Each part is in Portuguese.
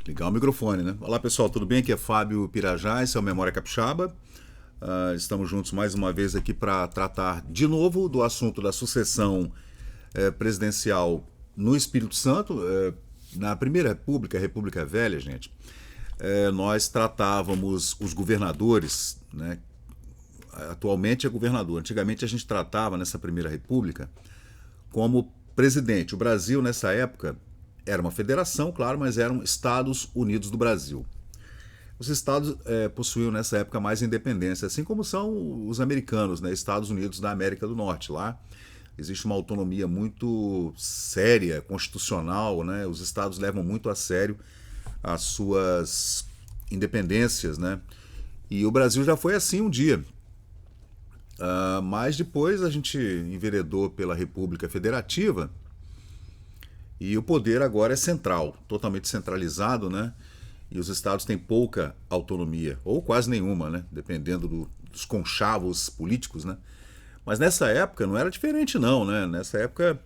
Ligar o microfone, né? Olá pessoal, tudo bem? Aqui é Fábio Pirajá, esse é o Memória Capixaba. Estamos juntos mais uma vez aqui para tratar de novo do assunto da sucessão presidencial no Espírito Santo. Na Primeira República, a República Velha, gente, nós tratávamos os governadores, né? Atualmente é governador, antigamente a gente tratava nessa Primeira República como presidente. O Brasil nessa época era uma federação, claro, mas eram Estados Unidos do Brasil. Os estados possuíam nessa época mais independência, assim como são os americanos, né? Estados Unidos da América do Norte. Lá existe uma autonomia muito séria, constitucional, né? Os estados levam muito a sério as suas independências, né? E o Brasil já foi assim um dia. Mas depois a gente enveredou pela República Federativa e o poder agora é central, totalmente centralizado, né? E os estados têm pouca autonomia, ou quase nenhuma, né? Dependendo dos conchavos políticos, né? Mas nessa época não era diferente não, né? Nessa época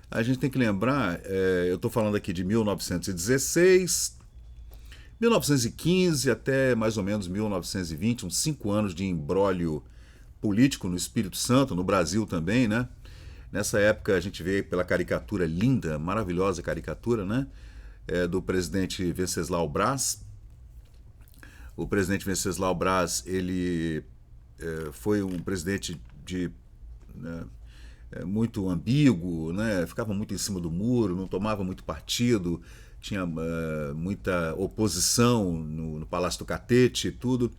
a gente tem que lembrar, eu estou falando aqui de 1916, 1915 até mais ou menos 1920, uns 5 anos de imbróglio político no Espírito Santo, no Brasil também, né? Nessa época a gente vê pela caricatura linda, maravilhosa caricatura, né? Do presidente Venceslau Braz. O presidente Venceslau Braz, ele foi um presidente né, muito ambíguo, né? Ficava muito em cima do muro, não tomava muito partido, tinha muita oposição no Palácio do Catete e tudo.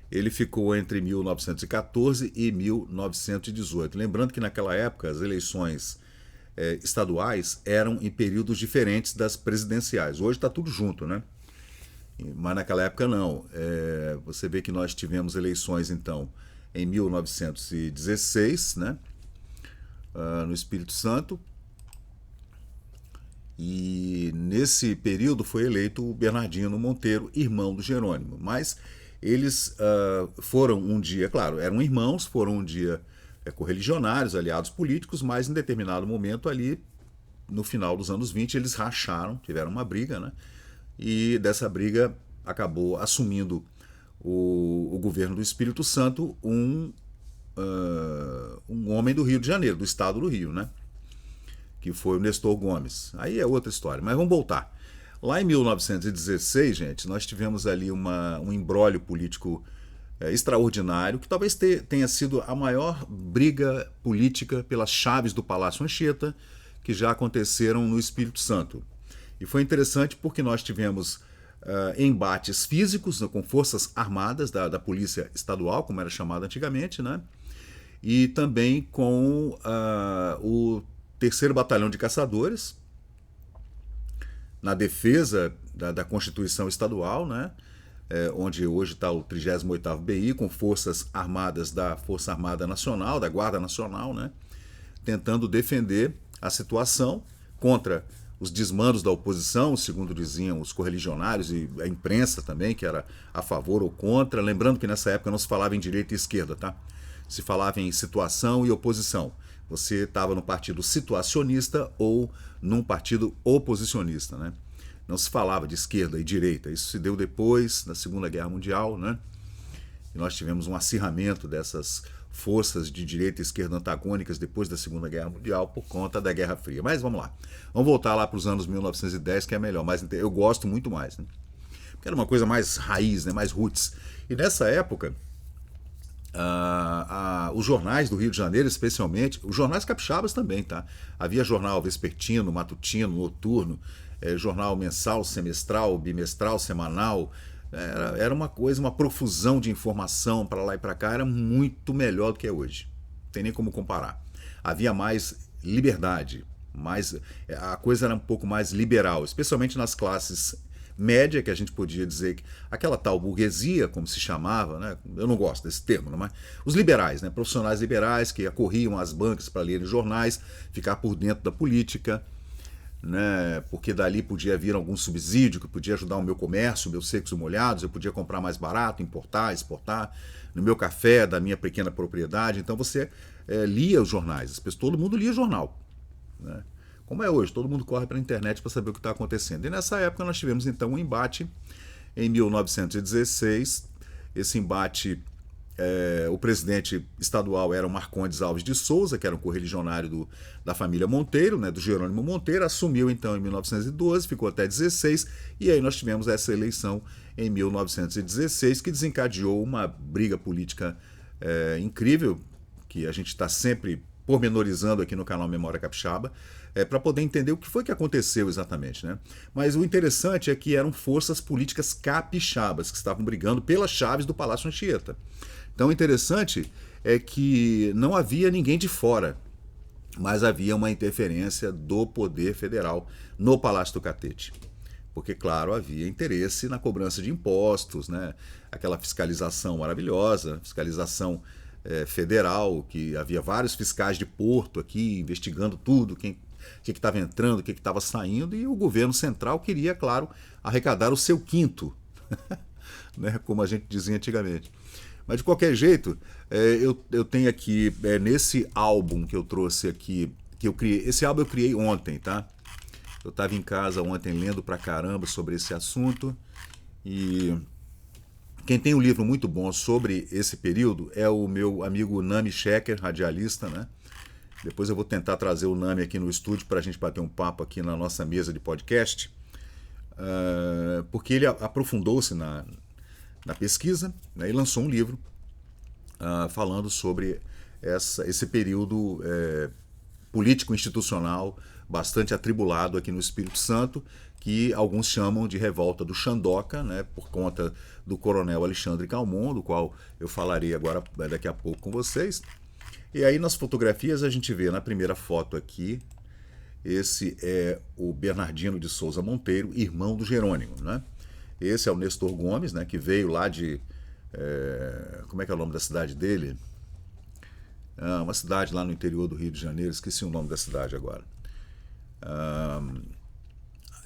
Ele ficou entre 1914 e 1918. Lembrando que naquela época as eleições estaduais eram em períodos diferentes das presidenciais. Hoje está tudo junto, né? Mas naquela época não. Você vê que nós tivemos eleições então em 1916, né? No Espírito Santo. E nesse período foi eleito o Bernardino Monteiro, irmão do Jerônimo. Mas eles foram um dia, claro, eram irmãos, foram um dia correligionários, aliados políticos, mas em determinado momento ali, no final dos anos 20, eles racharam, tiveram uma briga, né? E dessa briga acabou assumindo o governo do Espírito Santo um homem do Rio de Janeiro, do estado do Rio, né? Que foi o Nestor Gomes. Aí é outra história, mas vamos voltar. Lá em 1916, gente, nós tivemos ali um imbróglio político extraordinário, que talvez tenha sido a maior briga política pelas chaves do Palácio Anchieta que já aconteceram no Espírito Santo. E foi interessante porque nós tivemos embates físicos, né, com forças armadas da Polícia Estadual, como era chamada antigamente, né? E também com o 3º Batalhão de Caçadores, na defesa da Constituição Estadual, né? Onde hoje está o 38º BI, com forças armadas da Força Armada Nacional, da Guarda Nacional, né? Tentando defender a situação contra os desmandos da oposição, segundo diziam os correligionários e a imprensa também, que era a favor ou contra. Lembrando que nessa época não se falava em direita e esquerda, tá? Se falava em situação e oposição. Você estava no partido situacionista ou num partido oposicionista, né? Não se falava de esquerda e direita. Isso se deu depois da Segunda Guerra Mundial, né? E nós tivemos um acirramento dessas forças de direita e esquerda antagônicas depois da Segunda Guerra Mundial por conta da Guerra Fria. Mas vamos lá. Vamos voltar lá para os anos 1910, que é melhor. Mas eu gosto muito mais, né? Porque era uma coisa mais raiz, né? Mais roots. E nessa época, os jornais do Rio de Janeiro, especialmente, os jornais capixabas também, tá? Havia jornal vespertino, matutino, noturno, jornal mensal, semestral, bimestral, semanal. Era uma coisa, uma profusão de informação para lá e para cá, era muito melhor do que é hoje. Não tem nem como comparar. Havia mais liberdade, a coisa era um pouco mais liberal, especialmente nas classes média, que a gente podia dizer que aquela tal burguesia, como se chamava, né? Eu não gosto desse termo, mas os liberais, né? Profissionais liberais que acorriam às bancas para lerem jornais, ficar por dentro da política, né? Porque dali podia vir algum subsídio que podia ajudar o meu comércio, meus secos e molhados, eu podia comprar mais barato, importar, exportar, no meu café da minha pequena propriedade. Então você lia os jornais, todo mundo lia jornal, né? como é hoje, todo mundo corre para a internet para saber o que está acontecendo. E nessa época nós tivemos então um embate em 1916. Esse embate, o presidente estadual era o Marcondes Alves de Souza, que era um correligionário da família Monteiro, né, do Jerônimo Monteiro, assumiu então em 1912, ficou até 16, e aí nós tivemos essa eleição em 1916, que desencadeou uma briga política incrível, que a gente está sempre pormenorizando aqui no canal Memória Capixaba, para poder entender o que foi que aconteceu exatamente, né? Mas o interessante é que eram forças políticas capixabas que estavam brigando pelas chaves do Palácio Anchieta. Então o interessante é que não havia ninguém de fora, mas havia uma interferência do poder federal no Palácio do Catete. Porque, claro, havia interesse na cobrança de impostos, né? Aquela fiscalização maravilhosa, fiscalização federal, que havia vários fiscais de Porto aqui investigando tudo, o que estava entrando, o que estava saindo, e o governo central queria, claro, arrecadar o seu quinto, né, como a gente dizia antigamente. Mas de qualquer jeito, eu tenho aqui, nesse álbum que eu trouxe aqui, que eu criei, esse álbum eu criei ontem, tá? Eu estava em casa ontem lendo pra caramba sobre esse assunto, e quem tem um livro muito bom sobre esse período é o meu amigo Nami Shecker, radialista, né? Depois eu vou tentar trazer o Nami aqui no estúdio para a gente bater um papo aqui na nossa mesa de podcast, porque ele aprofundou-se na pesquisa, né, e lançou um livro falando sobre esse período político-institucional bastante atribulado aqui no Espírito Santo, que alguns chamam de revolta do Xandoca, né, por conta do coronel Alexandre Calmon, do qual eu falarei agora daqui a pouco com vocês. E aí nas fotografias a gente vê na primeira foto aqui, esse é o Bernardino de Souza Monteiro, irmão do Jerônimo, né? Esse é o Nestor Gomes, né, que veio lá de... como é que é o nome da cidade dele? Uma cidade lá no interior do Rio de Janeiro, esqueci o nome da cidade agora.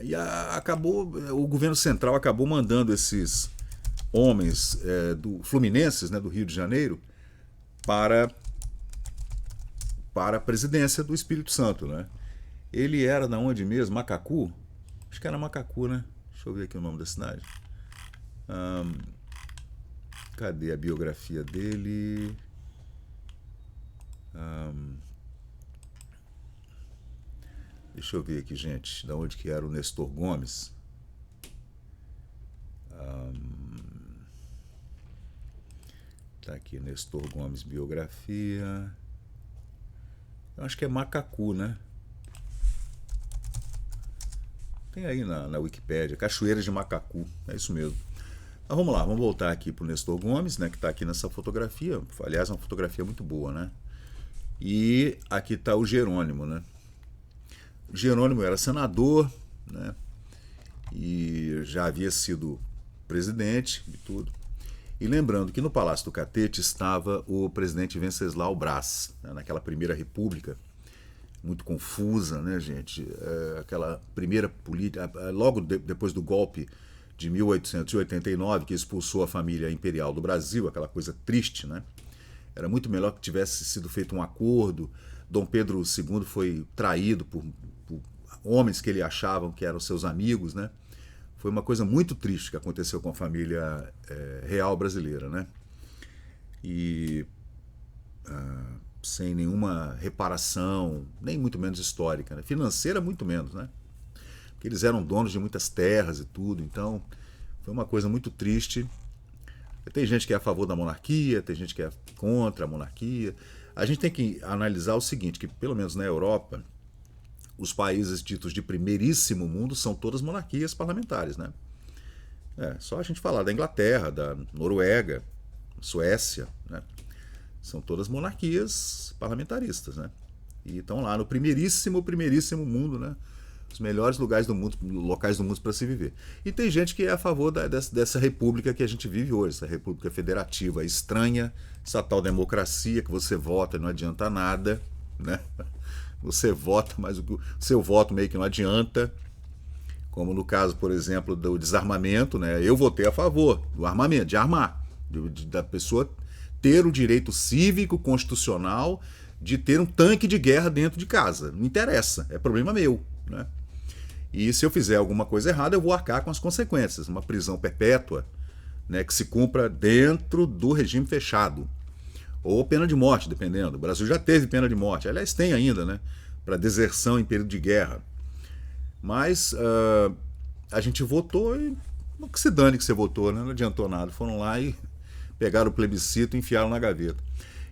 E o governo central acabou mandando esses homens fluminenses, né, do Rio de Janeiro para a presidência do Espírito Santo, né? Ele era da onde mesmo? Macacu? Acho que era Macacu, né? Deixa eu ver aqui o nome da cidade. Cadê a biografia dele? Deixa eu ver aqui, gente, da onde que era o Nestor Gomes. Tá aqui, Nestor Gomes, biografia. Eu acho que é Macacu, né? Tem aí na Wikipédia, Cachoeiras de Macacu, é isso mesmo. Mas vamos lá, vamos voltar aqui para o Nestor Gomes, né, que está aqui nessa fotografia. Aliás, é uma fotografia muito boa, né? E aqui está o Jerônimo, né? O Jerônimo era senador, né? E já havia sido presidente e tudo. E lembrando que no Palácio do Catete estava o presidente Venceslau Braz, né, naquela primeira república, muito confusa, né, gente? Aquela primeira política, logo depois do golpe de 1889, que expulsou a família imperial do Brasil, aquela coisa triste, né? Era muito melhor que tivesse sido feito um acordo. Dom Pedro II foi traído por homens que ele achavam que eram seus amigos, né? Foi uma coisa muito triste que aconteceu com a família real brasileira, né? E sem nenhuma reparação, nem muito menos histórica, né? Financeira muito menos, né? Porque eles eram donos de muitas terras e tudo, então foi uma coisa muito triste. Tem gente que é a favor da monarquia, tem gente que é contra a monarquia. A gente tem que analisar o seguinte, que pelo menos na Europa, os países ditos de primeiríssimo mundo são todas monarquias parlamentares, né? Só a gente falar da Inglaterra, da Noruega, Suécia, né? São todas monarquias parlamentaristas, né? E estão lá no primeiríssimo mundo, né? Os melhores lugares do mundo, locais do mundo para se viver. E tem gente que é a favor dessa república que a gente vive hoje, essa república federativa estranha, essa tal democracia que você vota e não adianta nada, né? Você vota, mas o seu voto meio que não adianta. Como no caso, por exemplo, do desarmamento, né? Eu votei a favor do armamento, de armar, da pessoa ter o direito cívico, constitucional, de ter um tanque de guerra dentro de casa. Não interessa, é problema meu, né? E se eu fizer alguma coisa errada, eu vou arcar com as consequências. Uma prisão perpétua, né, que se cumpra dentro do regime fechado. Ou pena de morte, dependendo. O Brasil já teve pena de morte. Aliás, tem ainda, né? Para deserção em período de guerra. Mas a gente votou e não que se dane que você votou, né? Não adiantou nada. Foram lá e pegaram o plebiscito e enfiaram na gaveta.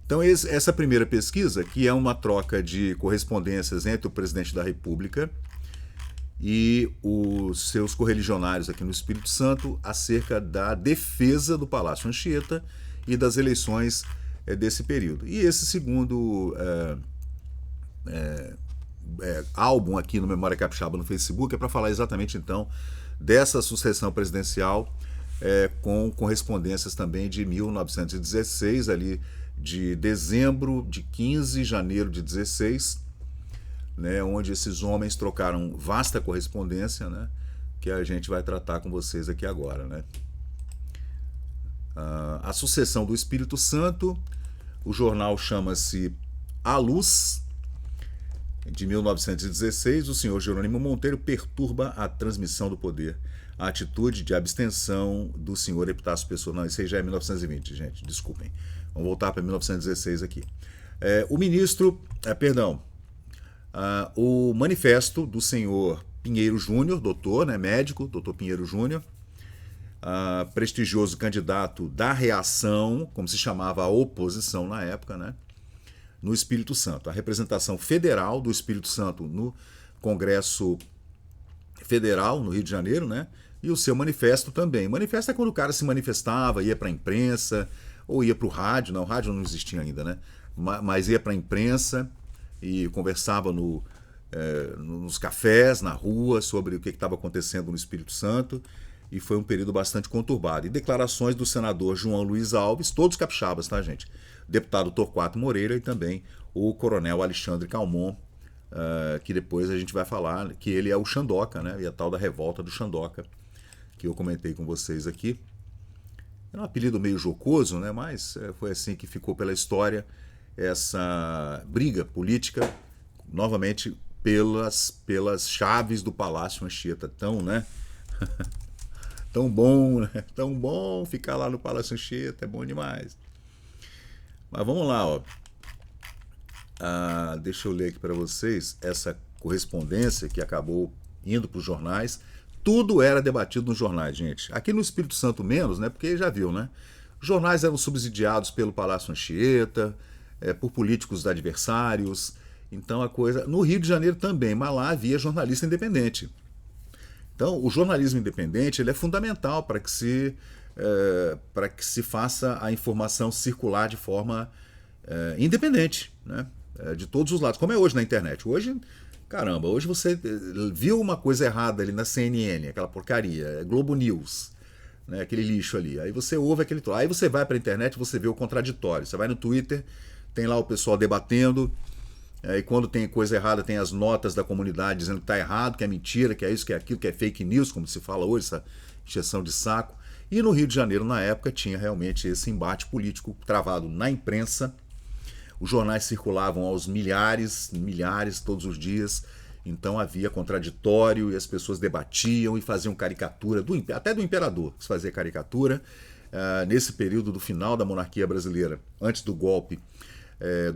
Então, essa primeira pesquisa, que é uma troca de correspondências entre o presidente da República e os seus correligionários aqui no Espírito Santo acerca da defesa do Palácio Anchieta e das eleições desse período. E esse segundo álbum aqui no Memória Capixaba no Facebook é para falar exatamente então dessa sucessão presidencial com correspondências também de 1916, ali de dezembro de 15, janeiro de 16, né, onde esses homens trocaram vasta correspondência, né, que a gente vai tratar com vocês aqui agora, né. A sucessão do Espírito Santo, o jornal chama-se A Luz, de 1916, o senhor Jerônimo Monteiro perturba a transmissão do poder. A atitude de abstenção do senhor Epitácio Pessoa. Não, isso aí já é 1920, gente, desculpem. Vamos voltar para 1916 aqui. O manifesto do senhor Pinheiro Júnior, doutor, né, médico, doutor Pinheiro Júnior, prestigioso candidato da reação, como se chamava a oposição na época, né, no Espírito Santo. A representação federal do Espírito Santo no Congresso Federal, no Rio de Janeiro, né, e o seu manifesto também. Manifesto é quando o cara se manifestava, ia para a imprensa, ou ia para o rádio, não, o rádio não existia ainda, né, mas ia para a imprensa e conversava nos cafés, na rua, sobre o que estava acontecendo no Espírito Santo, e foi um período bastante conturbado. E declarações do senador João Luiz Alves, todos capixabas, tá, gente? Deputado Torquato Moreira e também o coronel Alexandre Calmon, que depois a gente vai falar que ele é o Xandoca, né? E a tal da revolta do Xandoca, que eu comentei com vocês aqui. Era um apelido meio jocoso, né? Mas foi assim que ficou pela história essa briga política, novamente pelas chaves do Palácio Anchieta. Tão, né? Tão bom, né? Tão bom ficar lá no Palácio Anchieta, é bom demais. Mas vamos lá, ó. Deixa eu ler aqui para vocês essa correspondência que acabou indo para os jornais. Tudo era debatido nos jornais, gente. Aqui no Espírito Santo menos, né? Porque já viu, né? Os jornais eram subsidiados pelo Palácio Anchieta, por políticos adversários. Então a coisa... No Rio de Janeiro também, mas lá havia jornalista independente. Então o jornalismo independente ele é fundamental para que se faça a informação circular de forma independente, né? De todos os lados, como é hoje na internet. Hoje, caramba, hoje você viu uma coisa errada ali na CNN, aquela porcaria, Globo News, né, aquele lixo ali. Aí você ouve aquele... Aí você vai para a internet e você vê o contraditório. Você vai no Twitter, tem lá o pessoal debatendo, e quando tem coisa errada tem as notas da comunidade dizendo que está errado, que é mentira, que é isso, que é aquilo, que é fake news, como se fala hoje, essa encheção de saco. E no Rio de Janeiro, na época, tinha realmente esse embate político travado na imprensa. Os jornais circulavam aos milhares, todos os dias. Então havia contraditório e as pessoas debatiam e faziam caricatura, até do imperador se fazia caricatura. Nesse período do final da monarquia brasileira, antes do golpe,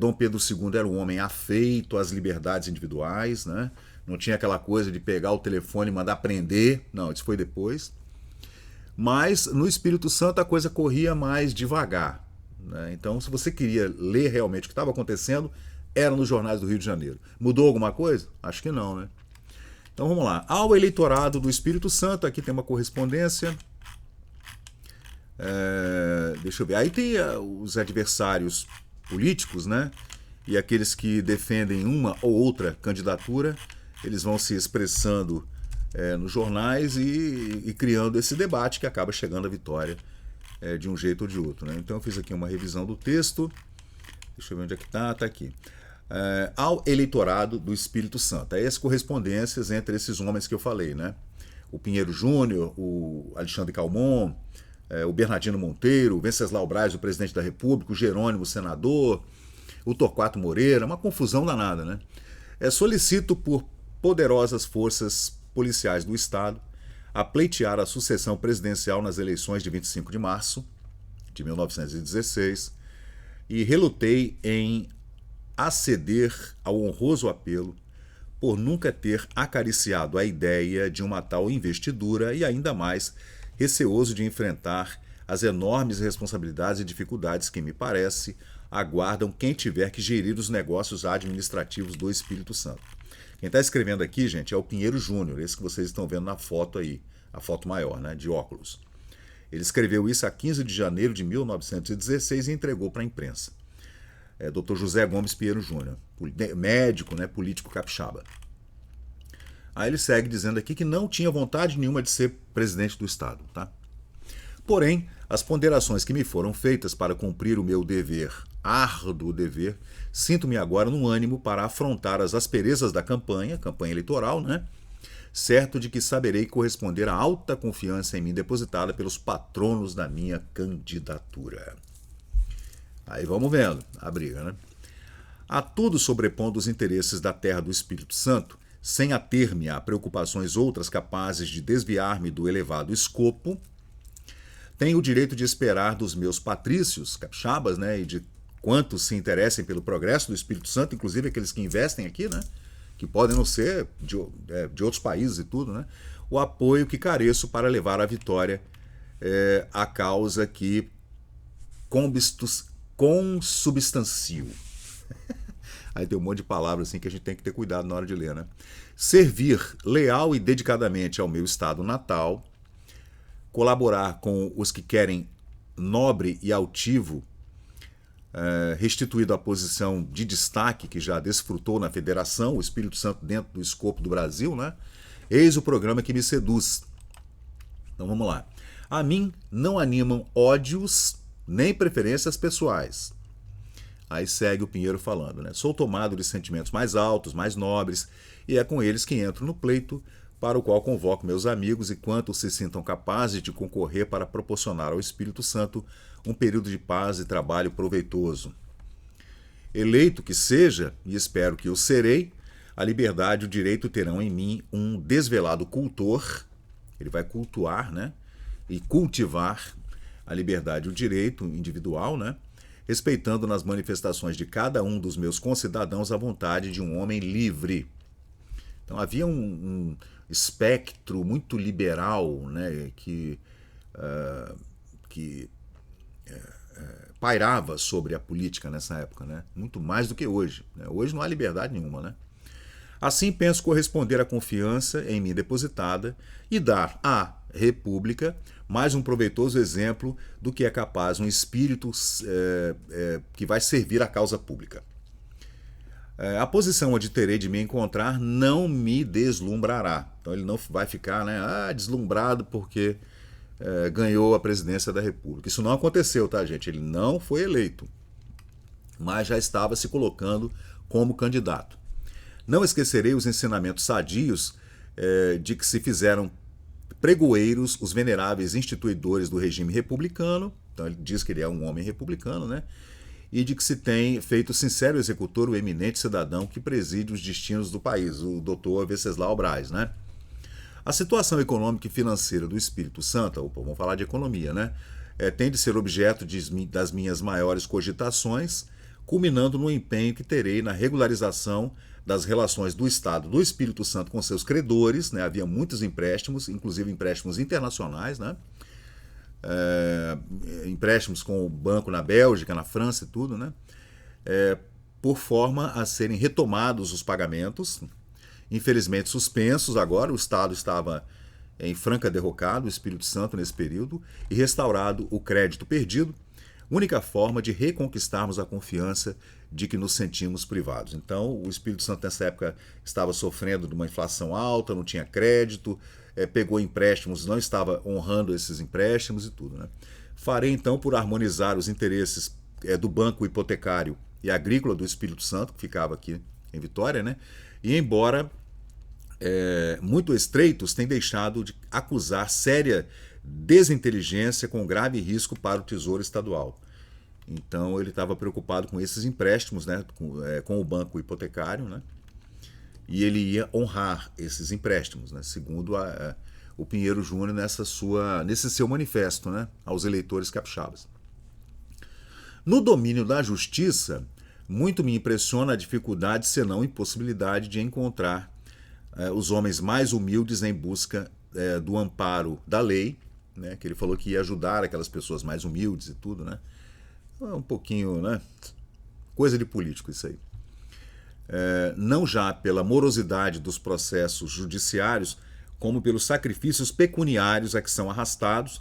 Dom Pedro II era um homem afeito às liberdades individuais, né? Não tinha aquela coisa de pegar o telefone e mandar prender. Não, isso foi depois. Mas no Espírito Santo a coisa corria mais devagar, né? Então, se você queria ler realmente o que estava acontecendo, era nos jornais do Rio de Janeiro. Mudou alguma coisa? Acho que não, né? Então vamos lá. Ao eleitorado do Espírito Santo, aqui tem uma correspondência. Deixa eu ver. Aí tem os adversários políticos, né? E aqueles que defendem uma ou outra candidatura, eles vão se expressando nos jornais e criando esse debate que acaba chegando à vitória de um jeito ou de outro, né? Então eu fiz aqui uma revisão do texto. Deixa eu ver onde é que está. Está aqui. Ao eleitorado do Espírito Santo. Aí as correspondências entre esses homens que eu falei, né? O Pinheiro Júnior, o Alexandre Calmon, o Bernardino Monteiro, o Venceslau Braz, o presidente da República, o Jerônimo, o senador, o Torquato Moreira, uma confusão danada, né? Solicito por poderosas forças policiais do Estado a pleitear a sucessão presidencial nas eleições de 25 de março de 1916 e relutei em aceder ao honroso apelo por nunca ter acariciado a ideia de uma tal investidura e ainda mais receoso de enfrentar as enormes responsabilidades e dificuldades que, me parece, aguardam quem tiver que gerir os negócios administrativos do Espírito Santo. Quem está escrevendo aqui, gente, é o Pinheiro Júnior, esse que vocês estão vendo na foto aí, a foto maior, né, de óculos. Ele escreveu isso a 15 de janeiro de 1916 e entregou para a imprensa. Dr. José Gomes Pinheiro Júnior, médico, né, político capixaba. Aí ele segue dizendo aqui que não tinha vontade nenhuma de ser presidente do Estado, tá? Porém, as ponderações que me foram feitas para cumprir o meu dever, árduo dever, sinto-me agora no ânimo para afrontar as asperezas da campanha eleitoral, né? Certo de que saberei corresponder à alta confiança em mim depositada pelos patronos da minha candidatura. Aí vamos vendo a briga, né? A tudo sobrepondo os interesses da terra do Espírito Santo, sem ater-me a preocupações outras capazes de desviar-me do elevado escopo, tenho o direito de esperar dos meus patrícios, capixabas, né, e de quantos se interessem pelo progresso do Espírito Santo, inclusive aqueles que investem aqui, né, que podem não ser de outros países e tudo, né, o apoio que careço para levar à vitória a causa que consubstancio. Aí tem um monte de palavras assim que a gente tem que ter cuidado na hora de ler, né? Servir leal e dedicadamente ao meu estado natal, colaborar com os que querem nobre e altivo, restituído a posição de destaque que já desfrutou na Federação, o Espírito Santo dentro do escopo do Brasil, né? Eis o programa que me seduz. Então vamos lá. A mim não animam ódios nem preferências pessoais. Aí segue o Pinheiro falando, né? Sou tomado de sentimentos mais altos, mais nobres, e é com eles que entro no pleito, para o qual convoco meus amigos e quantos se sintam capazes de concorrer para proporcionar ao Espírito Santo um período de paz e trabalho proveitoso. Eleito que seja, e espero que eu serei, a liberdade e o direito terão em mim um desvelado cultor, ele vai cultuar, né? E cultivar a liberdade e o direito individual, né? Respeitando nas manifestações de cada um dos meus concidadãos a vontade de um homem livre. Então havia um espectro muito liberal, né, que pairava sobre a política nessa época, né? Muito mais do que hoje, né? Hoje não há liberdade nenhuma, né? Assim penso corresponder à confiança em mim depositada e dar à República mais um proveitoso exemplo do que é capaz um espírito que vai servir à causa pública. A posição onde terei de me encontrar não me deslumbrará. Então ele não vai ficar, né, deslumbrado porque ganhou a presidência da República. Isso não aconteceu, tá, gente? Ele não foi eleito, mas já estava se colocando como candidato. Não esquecerei os ensinamentos sadios de que se fizeram pregoeiros os veneráveis instituidores do regime republicano. Então ele diz que ele é um homem republicano, né? E de que se tem feito sincero executor o eminente cidadão que preside os destinos do país, o Dr. Venceslau Braz, né? A situação econômica e financeira do Espírito Santo, vamos falar de economia, né? Tem de ser objeto das minhas maiores cogitações, culminando no empenho que terei na regularização das relações do Estado do Espírito Santo com seus credores, né? Havia muitos empréstimos, inclusive empréstimos internacionais, né? Empréstimos com o banco na Bélgica, na França e tudo, né? Por forma a serem retomados os pagamentos, infelizmente suspensos agora, o Estado estava em franca derrocada, o Espírito Santo nesse período, e restaurado o crédito perdido, única forma de reconquistarmos a confiança de que nos sentimos privados. Então, o Espírito Santo nessa época estava sofrendo de uma inflação alta, não tinha crédito, pegou empréstimos, não estava honrando esses empréstimos e tudo, né? Farei então por harmonizar os interesses do Banco Hipotecário e Agrícola do Espírito Santo, que ficava aqui em Vitória, né? E embora muito estreitos, tem deixado de acusar séria desinteligência com grave risco para o Tesouro Estadual. Então ele estava preocupado com esses empréstimos, né, com o banco hipotecário, né, e ele ia honrar esses empréstimos, né, segundo o Pinheiro Júnior nesse seu manifesto, né, aos eleitores capixabas. No domínio da justiça, muito me impressiona a dificuldade, se não impossibilidade, de encontrar os homens mais humildes em busca do amparo da lei, né, que ele falou que ia ajudar aquelas pessoas mais humildes e tudo, né? Um pouquinho, né? Coisa de político isso aí. Não já pela morosidade dos processos judiciários, como pelos sacrifícios pecuniários a que são arrastados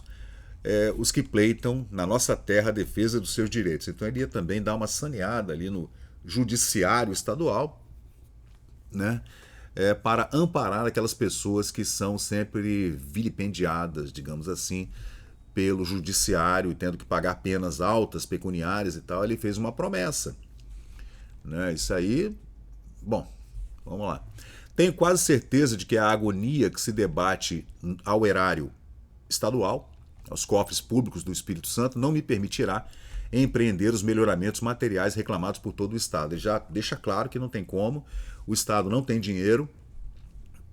os que pleitam na nossa terra a defesa dos seus direitos. Então ele ia também dar uma saneada ali no judiciário estadual, né, para amparar aquelas pessoas que são sempre vilipendiadas, digamos assim, pelo judiciário, tendo que pagar penas altas, pecuniárias e tal. Ele fez uma promessa, né? Isso aí, bom, vamos lá. Tenho quase certeza de que a agonia que se debate ao erário estadual, aos cofres públicos do Espírito Santo, não me permitirá empreender os melhoramentos materiais reclamados por todo o Estado. Ele já deixa claro que não tem como, o Estado não tem dinheiro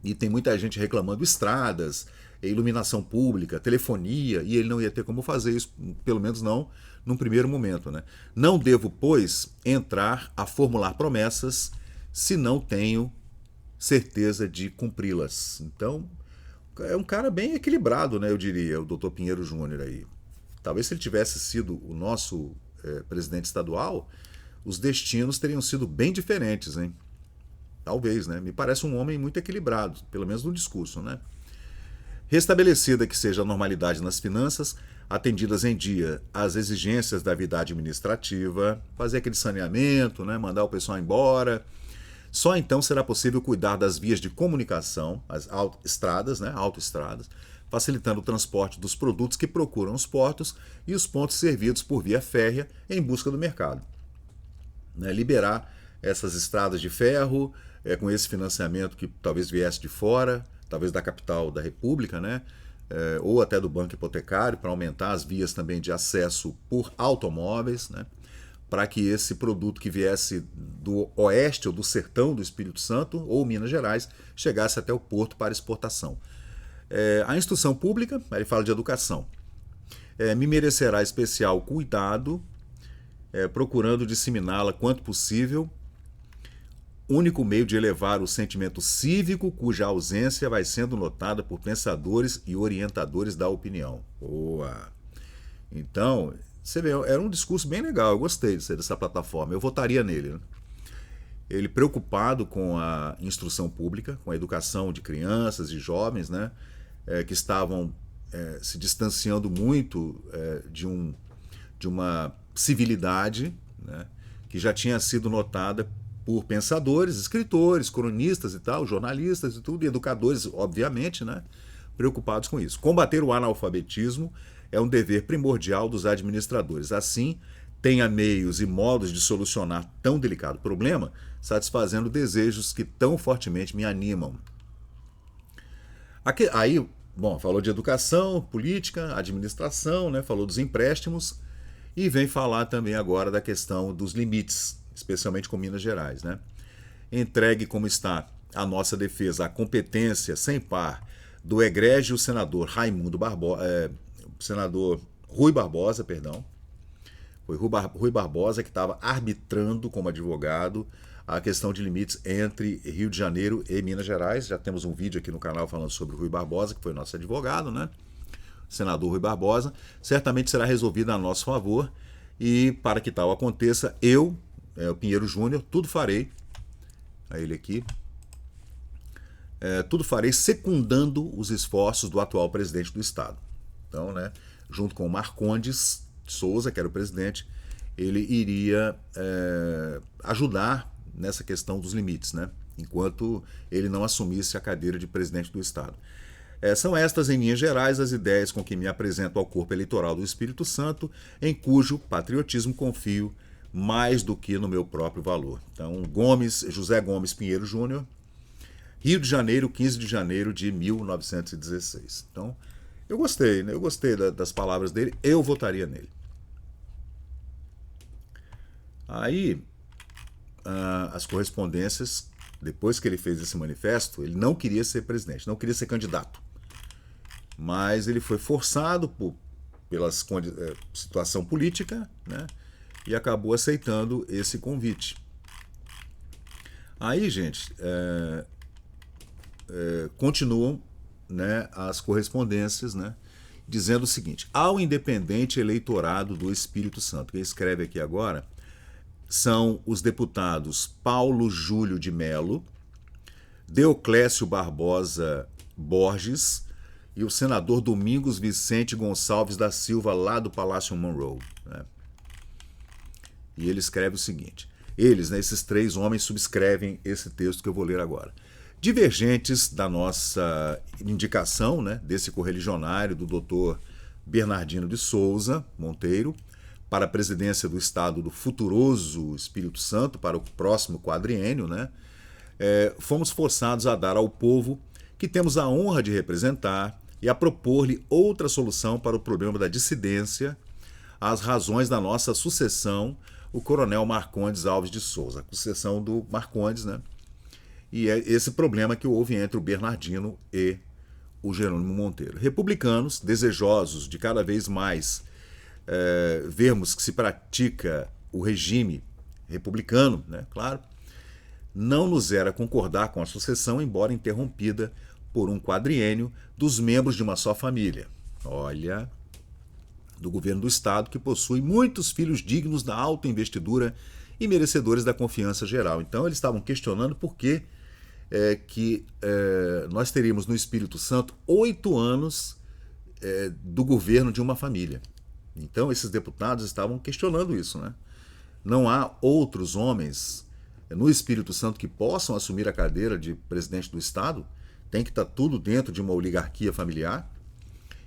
e tem muita gente reclamando estradas, iluminação pública, telefonia, e ele não ia ter como fazer isso, pelo menos não num primeiro momento, né? Não devo, pois, entrar a formular promessas se não tenho certeza de cumpri-las. Então, é um cara bem equilibrado, né, eu diria, o Dr. Pinheiro Júnior aí. Talvez se ele tivesse sido o nosso presidente estadual, os destinos teriam sido bem diferentes, hein? Talvez, né? Me parece um homem muito equilibrado, pelo menos no discurso, né? Restabelecida que seja a normalidade nas finanças, atendidas em dia as exigências da vida administrativa, fazer aquele saneamento, né? Mandar o pessoal embora. Só então será possível cuidar das vias de comunicação, as autoestradas, né? Autoestradas, facilitando o transporte dos produtos que procuram os portos e os pontos servidos por via férrea em busca do mercado. Né? Liberar essas estradas de ferro, com esse financiamento que talvez viesse de fora, talvez da capital da República, né? Ou até do banco hipotecário, para aumentar as vias também de acesso por automóveis, né? Para que esse produto que viesse do oeste ou do sertão do Espírito Santo ou Minas Gerais chegasse até o porto para exportação. A instrução pública, ele fala de educação, me merecerá especial cuidado, procurando disseminá-la quanto possível, único meio de elevar o sentimento cívico cuja ausência vai sendo notada por pensadores e orientadores da opinião. Boa! Então, você vê, era um discurso bem legal, eu gostei dessa plataforma, eu votaria nele, né? Ele preocupado com a instrução pública, com a educação de crianças e jovens, né, que estavam se distanciando muito de uma civilidade, né, que já tinha sido notada por pensadores, escritores, cronistas e tal, jornalistas e tudo, e educadores, obviamente, né, preocupados com isso. Combater o analfabetismo é um dever primordial dos administradores. Assim, tenha meios e modos de solucionar tão delicado problema, satisfazendo desejos que tão fortemente me animam. Aí, bom, falou de educação, política, administração, né, falou dos empréstimos e vem falar também agora da questão dos limites, especialmente com Minas Gerais, né? Entregue como está a nossa defesa à competência sem par do egrégio senador senador Rui Barbosa, perdão. Foi Rui Barbosa que estava arbitrando como advogado a questão de limites entre Rio de Janeiro e Minas Gerais. Já temos um vídeo aqui no canal falando sobre o Rui Barbosa, que foi nosso advogado, né? Senador Rui Barbosa. Certamente será resolvido a nosso favor e para que tal aconteça, eu, o Pinheiro Júnior, tudo farei, a ele aqui, tudo farei secundando os esforços do atual presidente do Estado. Então, né, junto com o Marcondes Souza, que era o presidente, ele iria ajudar nessa questão dos limites, né, enquanto ele não assumisse a cadeira de presidente do Estado. São estas, em linhas gerais, as ideias com que me apresento ao corpo eleitoral do Espírito Santo, em cujo patriotismo confio mais do que no meu próprio valor. Então, José Gomes Pinheiro Júnior, Rio de Janeiro, 15 de janeiro de 1916. Então, eu gostei, né? Eu gostei das palavras dele, eu votaria nele. Aí, as correspondências, depois que ele fez esse manifesto, ele não queria ser presidente, não queria ser candidato. Mas ele foi forçado pela situação política, né, e acabou aceitando esse convite. Aí, gente, continuam, né, as correspondências, né, dizendo o seguinte: ao independente eleitorado do Espírito Santo. Quem escreve aqui agora são os deputados Paulo Júlio de Melo, Deoclésio Barbosa Borges e o senador Domingos Vicente Gonçalves da Silva, lá do Palácio Monroe, né? E ele escreve o seguinte: eles, né, esses três homens, subscrevem esse texto que eu vou ler agora. Divergentes da nossa indicação, né, desse correligionário do Dr. Bernardino de Souza Monteiro para a presidência do Estado do futuroso Espírito Santo para o próximo quadriênio, né, fomos forçados a dar ao povo que temos a honra de representar e a propor-lhe outra solução para o problema da dissidência, as razões da nossa sucessão, o coronel Marcondes Alves de Souza, a sucessão do Marcondes, né? E é esse problema que houve entre o Bernardino e o Jerônimo Monteiro. Republicanos, desejosos de cada vez mais vermos que se pratica o regime republicano, né, claro, não nos era concordar com a sucessão, embora interrompida por um quadriênio dos membros de uma só família. Olha, do governo do Estado, que possui muitos filhos dignos da alta investidura e merecedores da confiança geral. Então, eles estavam questionando por que nós teríamos no Espírito Santo 8 anos do governo de uma família. Então, esses deputados estavam questionando isso, né? Não há outros homens no Espírito Santo que possam assumir a cadeira de presidente do Estado? Tem que estar tudo dentro de uma oligarquia familiar?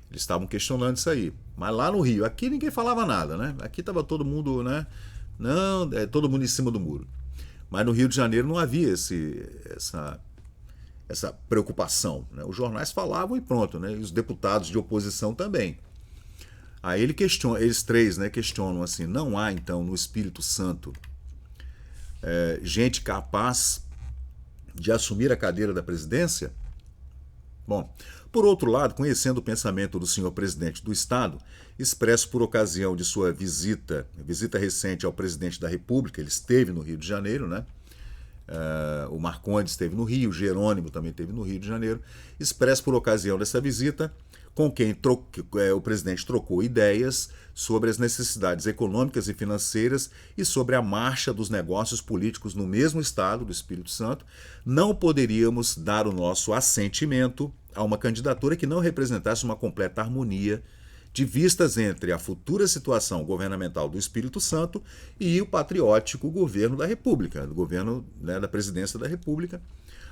Eles estavam questionando isso aí. Mas lá no Rio, aqui ninguém falava nada, né? Aqui estava todo mundo, né? Não, todo mundo em cima do muro. Mas no Rio de Janeiro não havia essa preocupação, né? Os jornais falavam e pronto, né? E os deputados de oposição também. Aí eles três, né, questionam assim: não há então no Espírito Santo gente capaz de assumir a cadeira da presidência? Bom, por outro lado, conhecendo o pensamento do senhor presidente do Estado, expresso por ocasião de sua visita recente ao presidente da República, ele esteve no Rio de Janeiro, né? O Marcondes esteve no Rio, o Jerônimo também esteve no Rio de Janeiro, expresso por ocasião dessa visita, com quem o presidente trocou ideias sobre as necessidades econômicas e financeiras e sobre a marcha dos negócios políticos no mesmo estado do Espírito Santo, não poderíamos dar o nosso assentimento a uma candidatura que não representasse uma completa harmonia de vistas entre a futura situação governamental do Espírito Santo e o patriótico governo da República, do governo, né, da presidência da República,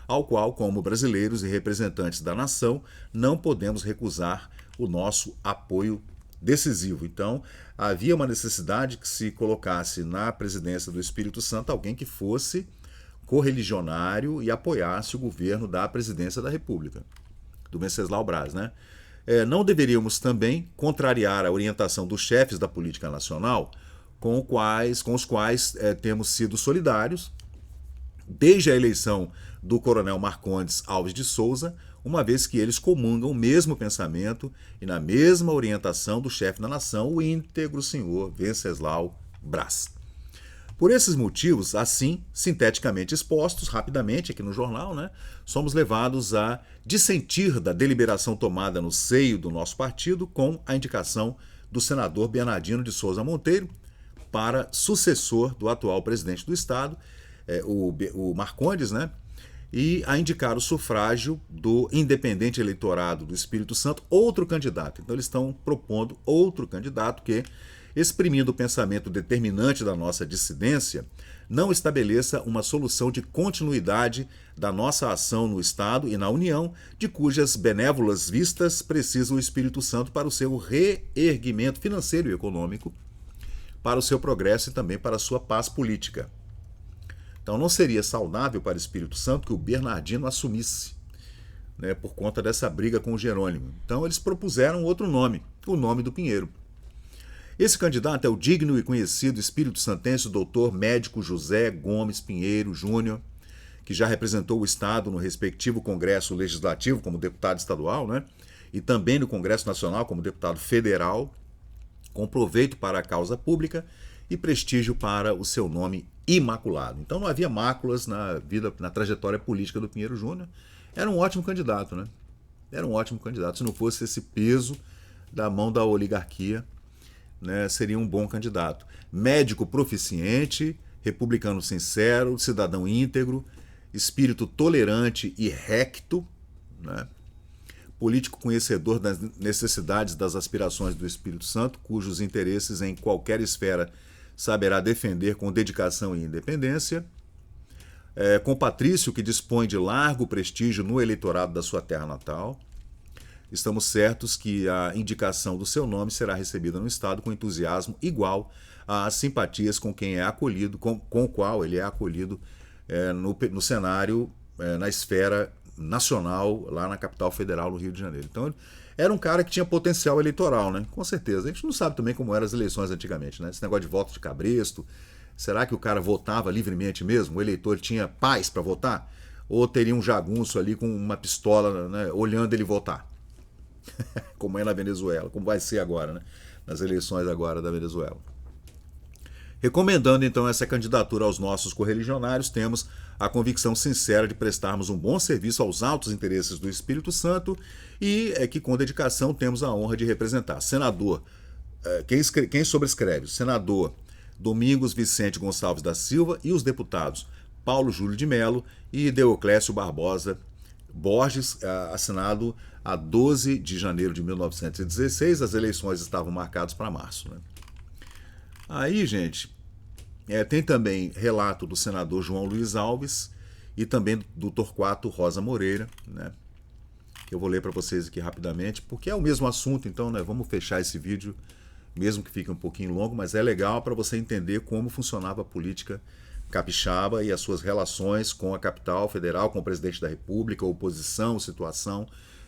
ao qual, como brasileiros e representantes da nação, não podemos recusar o nosso apoio decisivo. Então, havia uma necessidade que se colocasse na presidência do Espírito Santo alguém que fosse correligionário e apoiasse o governo da presidência da República, do Venceslau Braz, né? Não deveríamos também contrariar a orientação dos chefes da política nacional com os quais temos sido solidários desde a eleição do coronel Marcondes Alves de Souza, uma vez que eles comungam o mesmo pensamento e na mesma orientação do chefe da nação, o íntegro senhor Venceslau Braz. Por esses motivos, assim, sinteticamente expostos, rapidamente aqui no jornal, né, somos levados a dissentir da deliberação tomada no seio do nosso partido com a indicação do senador Bernardino de Souza Monteiro para sucessor do atual presidente do Estado, o Marcondes, né, e a indicar o sufrágio do independente eleitorado do Espírito Santo, outro candidato. Então eles estão propondo outro candidato que, exprimindo o pensamento determinante da nossa dissidência, não estabeleça uma solução de continuidade da nossa ação no Estado e na União, de cujas benévolas vistas precisa o Espírito Santo para o seu reerguimento financeiro e econômico, para o seu progresso e também para a sua paz política. Então não seria saudável para o Espírito Santo que o Bernardino assumisse, né, por conta dessa briga com o Jerônimo. Então eles propuseram outro nome, o nome do Pinheiro. Esse candidato é o digno e conhecido espírito-santense doutor médico José Gomes Pinheiro Júnior, que já representou o Estado no respectivo Congresso Legislativo como deputado estadual, né? E também no Congresso Nacional como deputado federal, com proveito para a causa pública e prestígio para o seu nome imaculado. Então não havia máculas na vida, na trajetória política do Pinheiro Júnior. Era um ótimo candidato, né? Era um ótimo candidato. Se não fosse esse peso da mão da oligarquia, né, seria um bom candidato. Médico proficiente, republicano sincero, cidadão íntegro, espírito tolerante e recto, né? Político conhecedor das necessidades das aspirações do Espírito Santo, cujos interesses em qualquer esfera saberá defender com dedicação e independência. Compatrício que dispõe de largo prestígio no eleitorado da sua terra natal. Estamos certos que a indicação do seu nome será recebida no Estado com entusiasmo igual às simpatias com quem é acolhido, com o qual ele é acolhido no cenário, na esfera nacional, lá na capital federal, no Rio de Janeiro. Então, era um cara que tinha potencial eleitoral, né? Com certeza. A gente não sabe também como eram as eleições antigamente, né? Esse negócio de voto de cabresto. Será que o cara votava livremente mesmo? O eleitor tinha paz para votar? Ou teria um jagunço ali com uma pistola, né, olhando ele votar? Como é na Venezuela, como vai ser agora, né? Nas eleições agora da Venezuela. Recomendando então essa candidatura aos nossos correligionários, temos a convicção sincera de prestarmos um bom serviço aos altos interesses do Espírito Santo e que com dedicação temos a honra de representar. Senador, quem sobrescreve? Senador Domingos Vicente Gonçalves da Silva e os deputados Paulo Júlio de Mello e Deoclésio Barbosa Borges, assinado a 12 de janeiro de 1916. As eleições estavam marcadas para março, né? Aí, gente, tem também relato do senador João Luiz Alves e também do Torquato Rosa Moreira, né, que eu vou ler para vocês aqui rapidamente, porque é o mesmo assunto, então, né, vamos fechar esse vídeo, mesmo que fique um pouquinho longo, mas é legal para você entender como funcionava a política capixaba e as suas relações com a capital federal, com o presidente da República, oposição, situação,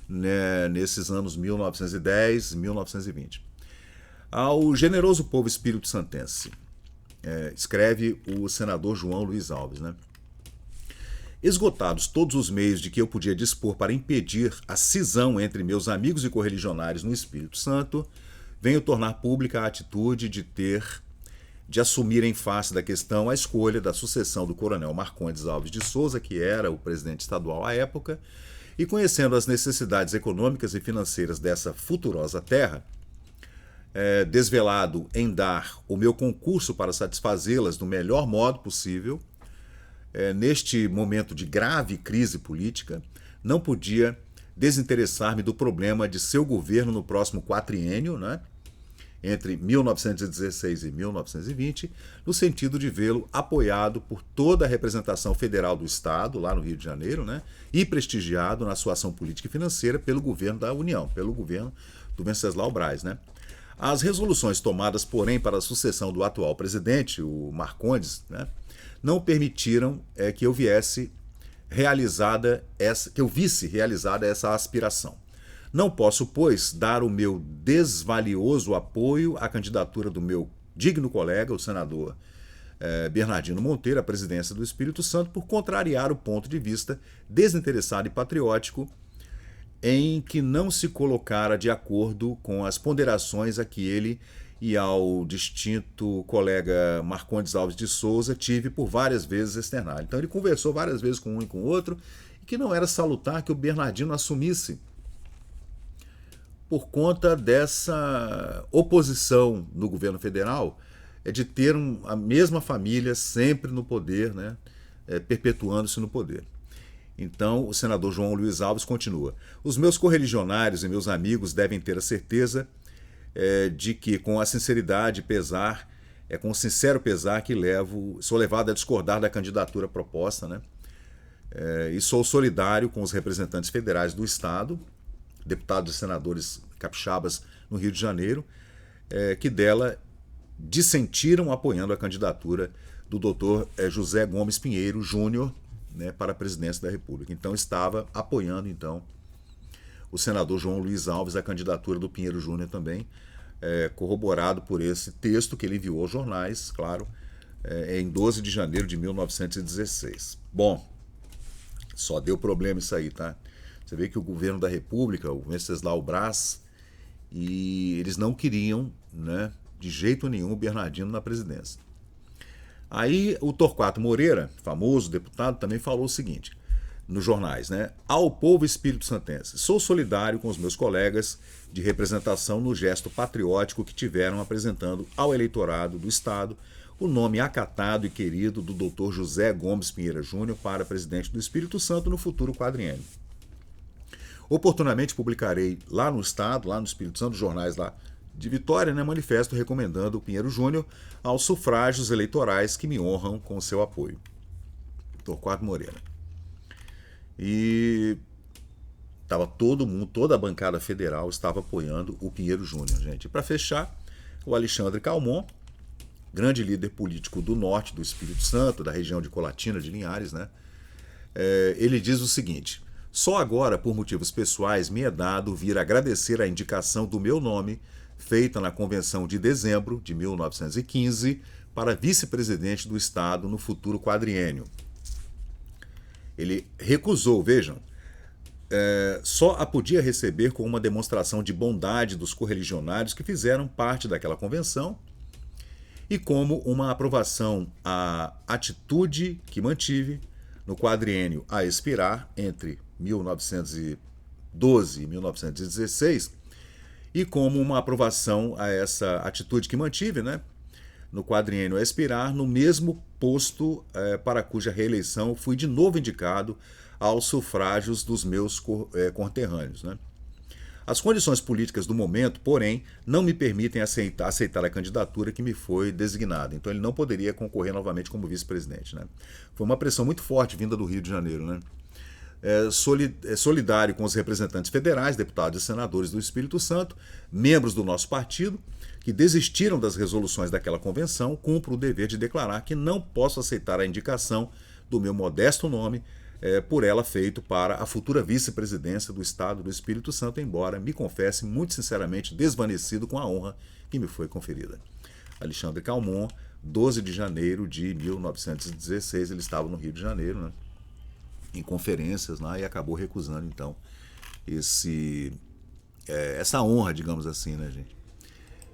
né, nesses anos 1910 e 1920. Ao generoso povo espírito-santense, escreve o senador João Luiz Alves, né? Esgotados todos os meios de que eu podia dispor para impedir a cisão entre meus amigos e correligionários no Espírito Santo, venho tornar pública a atitude de assumir em face da questão a escolha da sucessão do coronel Marcondes Alves de Souza, que era o presidente estadual à época, e conhecendo as necessidades econômicas e financeiras dessa futurosa terra, desvelado em dar o meu concurso para satisfazê-las do melhor modo possível, neste momento de grave crise política, não podia desinteressar-me do problema de seu governo no próximo quatriênio, né, entre 1916 e 1920, no sentido de vê-lo apoiado por toda a representação federal do Estado, lá no Rio de Janeiro, né, e prestigiado na sua ação política e financeira pelo governo da União, pelo governo do Venceslau Braz, né. As resoluções tomadas, porém, para a sucessão do atual presidente, o Marcondes, né, não permitiram que eu visse realizada essa aspiração. Não posso, pois, dar o meu desvalioso apoio à candidatura do meu digno colega, o senador Bernardino Monteiro, à presidência do Espírito Santo, por contrariar o ponto de vista desinteressado e patriótico em que não se colocara de acordo com as ponderações a que ele e ao distinto colega Marcondes Alves de Souza tive por várias vezes externado. Então ele conversou várias vezes com um e com o outro, e que não era salutar que o Bernardino assumisse por conta dessa oposição no governo federal, de ter a mesma família sempre no poder, né, perpetuando-se no poder. Então, o senador João Luiz Alves continua. Os meus correligionários e meus amigos devem ter a certeza de que, com a sinceridade e pesar, com o sincero pesar que sou levado a discordar da candidatura proposta, né? E sou solidário com os representantes federais do Estado, deputados e senadores capixabas no Rio de Janeiro, que dela dissentiram apoiando a candidatura do doutor José Gomes Pinheiro Júnior, né, para a presidência da República. Então estava apoiando então o senador João Luiz Alves a candidatura do Pinheiro Júnior também, corroborado por esse texto que ele enviou aos jornais, claro, em 12 de janeiro de 1916. Bom, só deu problema isso aí, tá? Você vê que o governo da República, o Venceslau Braz, e eles não queriam, né, de jeito nenhum, o Bernardino na presidência. Aí o Torquato Moreira, famoso deputado, também falou o seguinte, nos jornais, né? Ao povo espírito-santense, sou solidário com os meus colegas de representação no gesto patriótico que tiveram apresentando ao eleitorado do Estado o nome acatado e querido do Dr. José Gomes Pinheiro Júnior para presidente do Espírito Santo no futuro quadriênio. Oportunamente publicarei lá no Estado, lá no Espírito Santo, jornais lá de Vitória, né, manifesto recomendando o Pinheiro Júnior aos sufrágios eleitorais que me honram com seu apoio. Torquato Moreira. E estava todo mundo, toda a bancada federal estava apoiando o Pinheiro Júnior, gente. E para fechar, o Alexandre Calmon, grande líder político do norte do Espírito Santo, da região de Colatina, de Linhares, né? Ele diz o seguinte: só agora, por motivos pessoais, me é dado vir agradecer a indicação do meu nome, feita na Convenção de dezembro de 1915, para vice-presidente do Estado no futuro quadriênio. Ele recusou, vejam, só a podia receber com uma demonstração de bondade dos correligionários que fizeram parte daquela convenção e como uma aprovação à atitude que mantive no quadriênio a expirar entre 1912 e 1916 e como uma aprovação a essa atitude que mantive, né, no quadriênio a expirar no mesmo posto para cuja reeleição fui de novo indicado aos sufrágios dos meus conterrâneos, né. As condições políticas do momento, porém, não me permitem aceitar a candidatura que me foi designada. Então ele não poderia concorrer novamente como vice-presidente, né. Foi uma pressão muito forte vinda do Rio de Janeiro, né. Solidário com os representantes federais, deputados e senadores do Espírito Santo, membros do nosso partido, que desistiram das resoluções daquela convenção, cumpro o dever de declarar que não posso aceitar a indicação do meu modesto nome por ela feito para a futura vice-presidência do Estado do Espírito Santo, embora me confesse muito sinceramente desvanecido com a honra que me foi conferida. Alexandre Calmon, 12 de janeiro de 1916, ele estava no Rio de Janeiro, né, em conferências lá, e acabou recusando, então, essa honra, digamos assim, né, gente?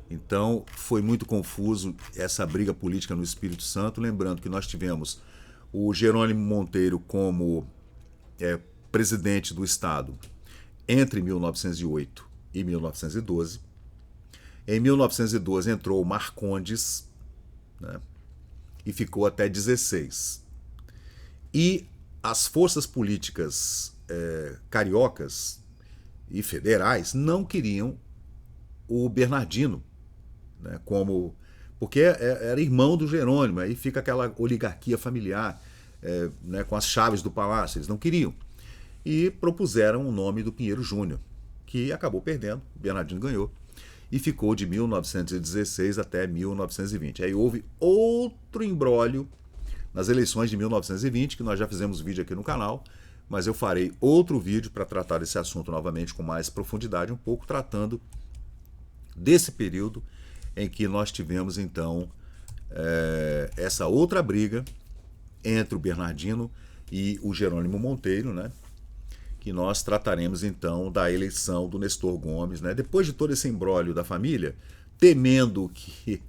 Então, foi muito confuso essa briga política no Espírito Santo, lembrando que nós tivemos o Jerônimo Monteiro como presidente do Estado entre 1908 e 1912. Em 1912 entrou o Marcondes, né, e ficou até 16. E as forças políticas cariocas e federais não queriam o Bernardino, né, porque era irmão do Jerônimo, aí fica aquela oligarquia familiar, né, com as chaves do palácio, eles não queriam. E propuseram o nome do Pinheiro Júnior, que acabou perdendo, o Bernardino ganhou, e ficou de 1916 até 1920. Aí houve outro imbróglio nas eleições de 1920, que nós já fizemos vídeo aqui no canal, mas eu farei outro vídeo para tratar desse assunto novamente com mais profundidade, um pouco tratando desse período em que nós tivemos, então, essa outra briga entre o Bernardino e o Jerônimo Monteiro, né, que nós trataremos, então, da eleição do Nestor Gomes, né, depois de todo esse imbróglio da família, temendo que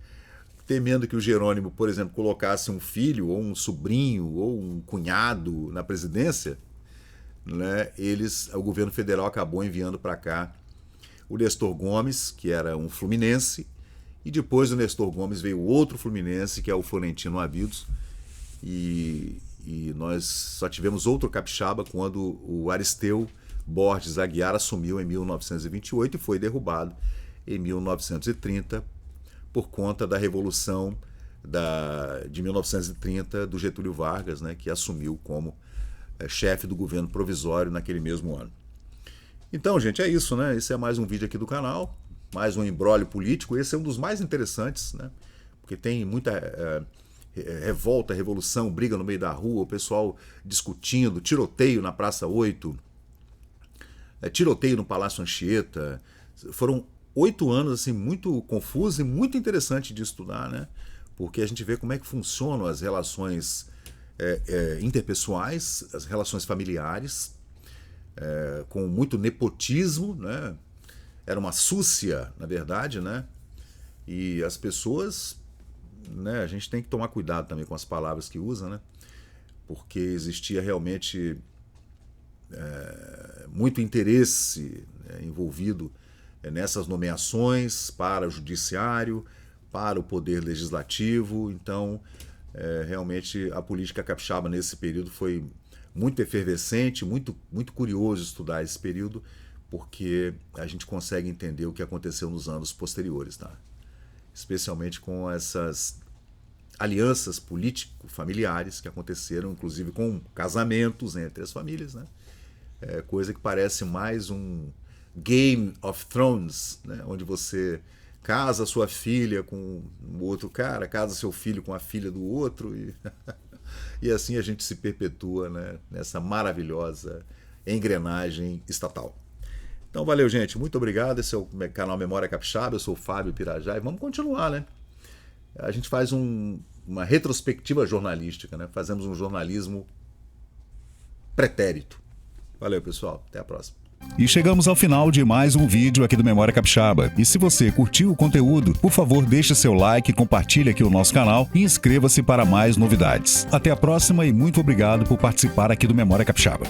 o Jerônimo, por exemplo, colocasse um filho, ou um sobrinho, ou um cunhado na presidência, né, o governo federal acabou enviando para cá o Nestor Gomes, que era um fluminense, e depois do Nestor Gomes veio outro fluminense, que é o Florentino Avidos, e nós só tivemos outro capixaba quando o Aristeu Borges Aguiar assumiu em 1928 e foi derrubado em 1930 por conta da Revolução de 1930 do Getúlio Vargas, né, que assumiu como chefe do governo provisório naquele mesmo ano. Então, gente, é isso, né? Esse é mais um vídeo aqui do canal, mais um imbróglio político. Esse é um dos mais interessantes, né? Porque tem muita revolta, revolução, briga no meio da rua, o pessoal discutindo, tiroteio na Praça 8, tiroteio no Palácio Anchieta. Foram 8 anos assim, muito confuso e muito interessante de estudar, né? Porque a gente vê como é que funcionam as relações interpessoais, as relações familiares, com muito nepotismo, né? Era uma súcia, na verdade, né? E as pessoas, né? A gente tem que tomar cuidado também com as palavras que usa, né? Porque existia realmente muito interesse, né, envolvido nessas nomeações para o judiciário, para o poder legislativo. Então, realmente a política capixaba nesse período foi muito efervescente, muito curioso estudar esse período, porque a gente consegue entender o que aconteceu nos anos posteriores, tá? Especialmente com essas alianças político-familiares que aconteceram, inclusive com casamentos entre as famílias, né? Coisa que parece mais um Game of Thrones, né? Onde você casa sua filha com o outro cara, casa seu filho com a filha do outro e assim a gente se perpetua, né? Nessa maravilhosa engrenagem estatal. Então valeu, gente, muito obrigado. Esse é o canal Memória Capixaba, eu sou o Fábio Pirajá e vamos continuar, né? A gente faz uma retrospectiva jornalística, né? Fazemos um jornalismo pretérito. Valeu, pessoal. Até a próxima. E chegamos ao final de mais um vídeo aqui do Memória Capixaba. E se você curtiu o conteúdo, por favor, deixe seu like, compartilhe aqui o nosso canal e inscreva-se para mais novidades. Até a próxima e muito obrigado por participar aqui do Memória Capixaba.